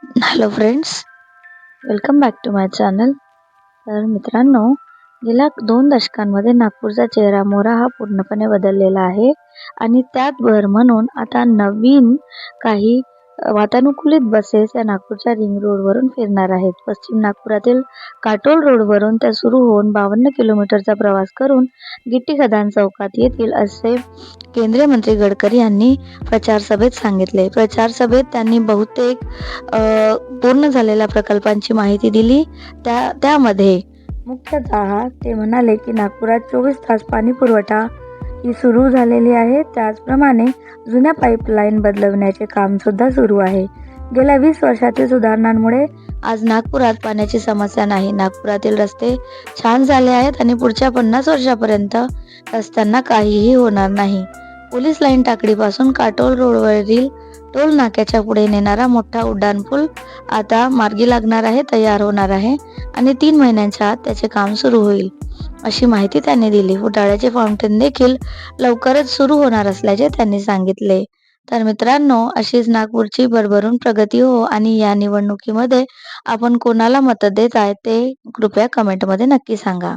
Hello friends, welcome back to my channel. तर मित्रांनो, गेल्या 2 दशकांमध्ये नागपूरचा चेहरा-मोहरा हा पूर्णपणे बदललेला आहे आणि त्यात भर म्हणून आता नवीन काही वातानुकूलित बसेस या नागपूरच्या रिंग रोडवरून फिरणार आहेत. पश्चिम नागपुरातील काटोल रोडवरून त्या सुरू होऊन 52 किलोमीटरचा प्रवास करून गिट्टी खदान चौकात येतील, असे केंद्रीय मंत्री गडकरी यांनी प्रचार सभेत सांगितले. प्रचार सभेत त्यांनी बहुतेक पूर्ण झालेल्या प्रकल्पांची माहिती दिली. त्यामध्ये मुख्यतः ते म्हणाले की नागपुरात 24 तास पाणी पुरवठा ही सुरू झालेली आहे. त्याचप्रमाणे जुन्या पाईपलाईन बदलवण्याचे काम सुद्धा सुरू आहे. गेल्या 20 वर्षातील सुधारणांमुळे आज नागपुरात पाण्याची समस्या नाही. नागपुरातील रस्ते छान झाले आहेत आणि पुढच्या 50 वर्षापर्यंत रस्त्यांना काहीही होणार नाही. पोलीस लाईन टाकडीपासून काटोल रोडवरील टोल नाक्याच्या पुढे नेणारा मोठा उड्डाणपूल आता मार्गी लागणार आहे, तयार होणार आहे आणि 3 महिन्यांच्या आत त्याचे काम सुरू होईल, अशी माहिती त्यांनी दिली. फुटाळ्याचे फाउंटेन देखील लवकरच सुरू होणार असल्याचे त्यांनी सांगितले. तर मित्रांनो, अशीच नागपूरची भरभरून प्रगती हो आणि या निवडणुकीमध्ये आपण कोणाला मत देत आहे ते कृपया कमेंटमध्ये नक्की सांगा.